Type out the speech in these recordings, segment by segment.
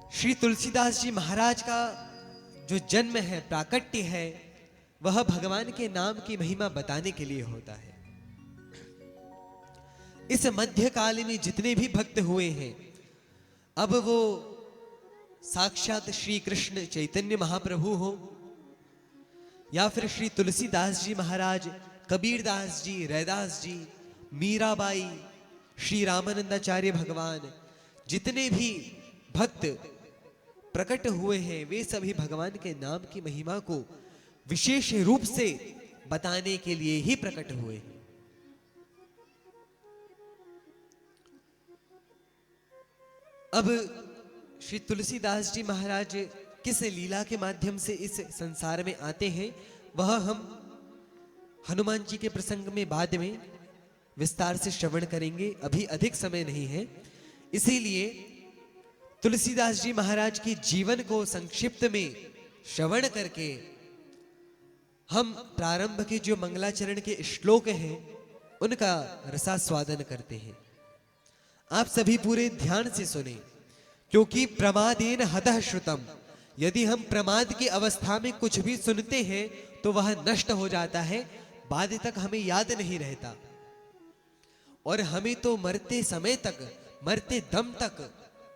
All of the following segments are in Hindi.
श्री तुलसीदास जी महाराज का जो जन्म है, प्राकट्य है, वह भगवान के नाम की महिमा बताने के लिए होता है। इस मध्यकाल में जितने भी भक्त हुए हैं, अब वो साक्षात श्री कृष्ण चैतन्य महाप्रभु हो या फिर श्री तुलसीदास जी महाराज, कबीरदास जी, रैदास जी, मीराबाई, श्री रामानंदाचार्य भगवान, जितने भी भक्त प्रकट हुए हैं वे सभी भगवान के नाम की महिमा को विशेष रूप से बताने के लिए ही प्रकट हुए हैं। अब श्री तुलसीदास जी महाराज किस लीला के माध्यम से इस संसार में आते हैं, वह हम हनुमान जी के प्रसंग में बाद में विस्तार से श्रवण करेंगे। अभी अधिक समय नहीं है, इसीलिए तुलसीदास जी महाराज के जीवन को संक्षिप्त में श्रवण करके हम प्रारंभ के जो मंगलाचरण के श्लोक हैं उनका रसास्वादन करते हैं। आप सभी पूरे ध्यान से सुने, क्योंकि प्रमादेन हतः श्रुतम, यदि हम प्रमाद की अवस्था में कुछ भी सुनते हैं तो वह नष्ट हो जाता है, बाद तक हमें याद नहीं रहता। और हमें तो मरते समय तक, मरते दम तक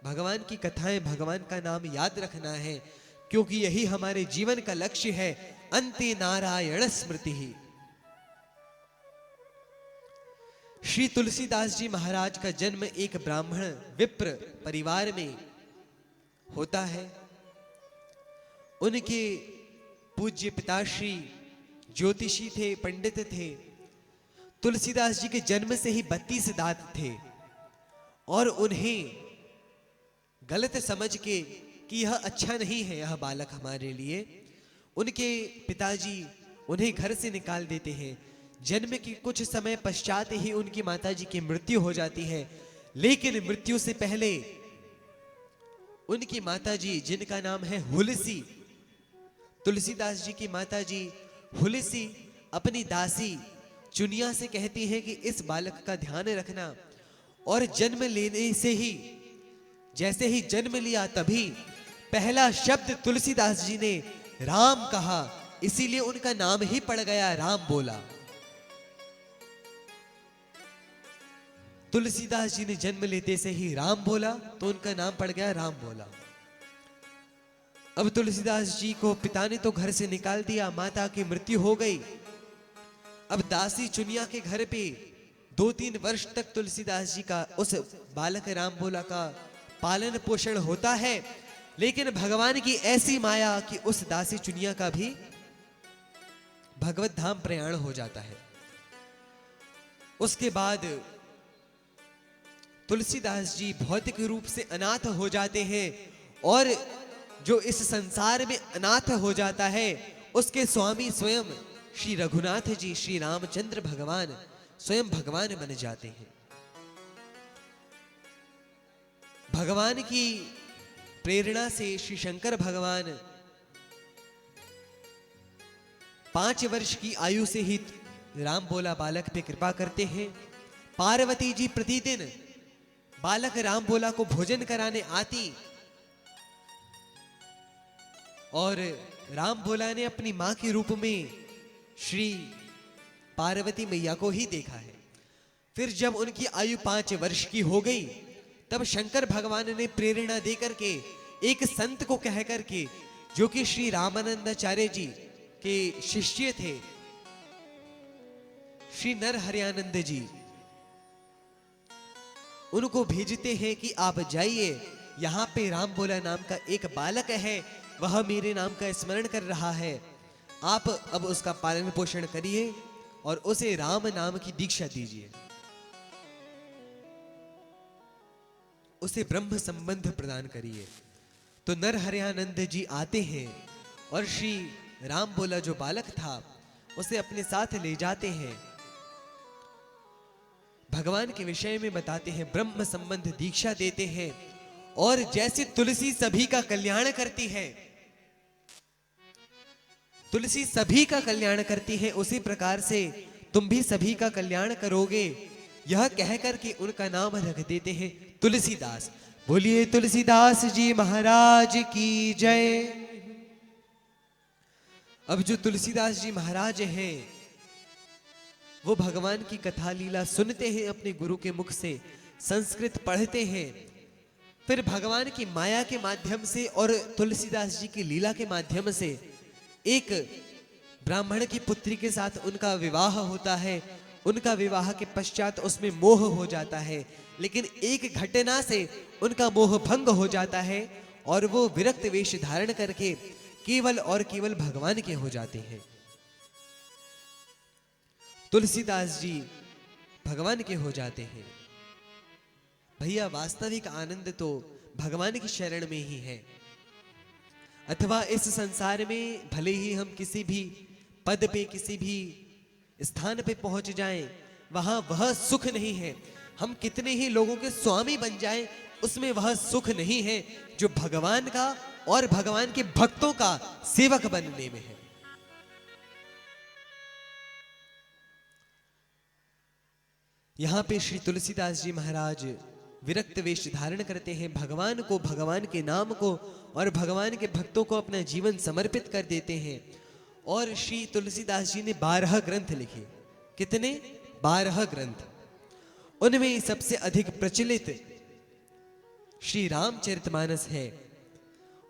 भगवान की कथाएं, भगवान का नाम याद रखना है, क्योंकि यही हमारे जीवन का लक्ष्य है। अंते नारायण स्मृति ही। श्री तुलसीदास जी महाराज का जन्म एक ब्राह्मण विप्र परिवार में होता है। उनके पूज्य पिताश्री ज्योतिषी थे, पंडित थे। तुलसीदास जी के जन्म से ही 32 दांत थे और उन्हें गलत समझ के कि यह अच्छा नहीं है, यह बालक हमारे लिए, उनके पिताजी उन्हें घर से निकाल देते हैं। जन्म के कुछ समय पश्चात ही उनकी माताजी की मृत्यु हो जाती है, लेकिन मृत्यु से पहले उनकी माताजी, जिनका नाम है हुलसी, तुलसीदास जी की माताजी हुलसी अपनी दासी चुनिया से कहती है कि इस बालक का ध्यान रखना। और जन्म लेने से ही, जैसे ही जन्म लिया तभी पहला शब्द तुलसीदास जी ने राम कहा, इसीलिए उनका नाम ही पड़ गया राम बोला। तुलसीदास जी ने जन्म लेते से ही राम बोला तो उनका नाम पड़ गया राम बोला। अब तुलसीदास जी को पिता ने तो घर से निकाल दिया, माता की मृत्यु हो गई। अब दासी चुनिया के घर पे 2-3 वर्ष तक तुलसीदास जी का उस बालक राम बोला का पालन पोषण होता है, लेकिन भगवान की ऐसी माया कि उस दासी चुनिया का भी भगवत धाम प्रयाण हो जाता है। उसके बाद तुलसीदास जी भौतिक रूप से अनाथ हो जाते हैं, और जो इस संसार में अनाथ हो जाता है उसके स्वामी स्वयं श्री रघुनाथ जी, श्री रामचंद्र भगवान स्वयं भगवान बन जाते हैं। भगवान की प्रेरणा से श्री शंकर भगवान 5 वर्ष की आयु से ही राम बोला बालक पे कृपा करते हैं। पार्वती जी प्रतिदिन बालक राम बोला को भोजन कराने आती, और राम बोला ने अपनी मां के रूप में श्री पार्वती मैया को ही देखा है। फिर जब उनकी आयु 5 वर्ष की हो गई, तब शंकर भगवान ने प्रेरणा देकर के एक संत को कह करके, जो कि श्री रामानंदाचार्य जी के शिष्य थे, श्री नरहरियानंद जी, उनको भेजते हैं कि आप जाइए, यहां पे राम बोला नाम का एक बालक है, वह मेरे नाम का स्मरण कर रहा है, आप अब उसका पालन पोषण करिए और उसे राम नाम की दीक्षा दीजिए, उसे ब्रह्म संबंध प्रदान करिए। तो नरहरियानंद जी आते हैं और श्री राम बोला जो बालक था उसे अपने साथ ले जाते हैं, भगवान के विषय में बताते हैं, ब्रह्म संबंध दीक्षा देते हैं। और जैसे तुलसी सभी का कल्याण करती है, तुलसी सभी का कल्याण करती है, उसी प्रकार से तुम भी सभी का कल्याण करोगे, यह कहकर के उनका नाम रख देते हैं तुलसीदास। बोलिए तुलसीदास जी महाराज की जय। अब जो तुलसीदास जी महाराज हैं, वो भगवान की कथा लीला सुनते हैं अपने गुरु के मुख से, संस्कृत पढ़ते हैं, फिर भगवान की माया के माध्यम से और तुलसीदास जी की लीला के माध्यम से एक ब्राह्मण की पुत्री के साथ उनका विवाह होता है। उनका विवाह के पश्चात उसमें मोह हो जाता है, लेकिन एक घटना से उनका मोह भंग हो जाता है और वो विरक्त वेश धारण करके केवल और केवल भगवान के हो जाते हैं। तुलसीदास जी भगवान के हो जाते हैं। भैया वास्तविक आनंद तो भगवान की शरण में ही है। अथवा इस संसार में भले ही हम किसी भी पद पे, किसी भी स्थान पे पहुंच जाएं, वहां वह सुख नहीं है। हम कितने ही लोगों के स्वामी बन जाएं, उसमें वह सुख नहीं है जो भगवान का और भगवान के भक्तों का सेवक बनने में है। यहां पे श्री तुलसीदास जी महाराज विरक्त वेश धारण करते हैं, भगवान को, भगवान के नाम को और भगवान के भक्तों को अपना जीवन समर्पित कर देते हैं। और श्री तुलसीदास जी ने 12 ग्रंथ लिखे। कितने? 12 ग्रंथ। उनमें सबसे अधिक प्रचलित श्री रामचरितमानस है।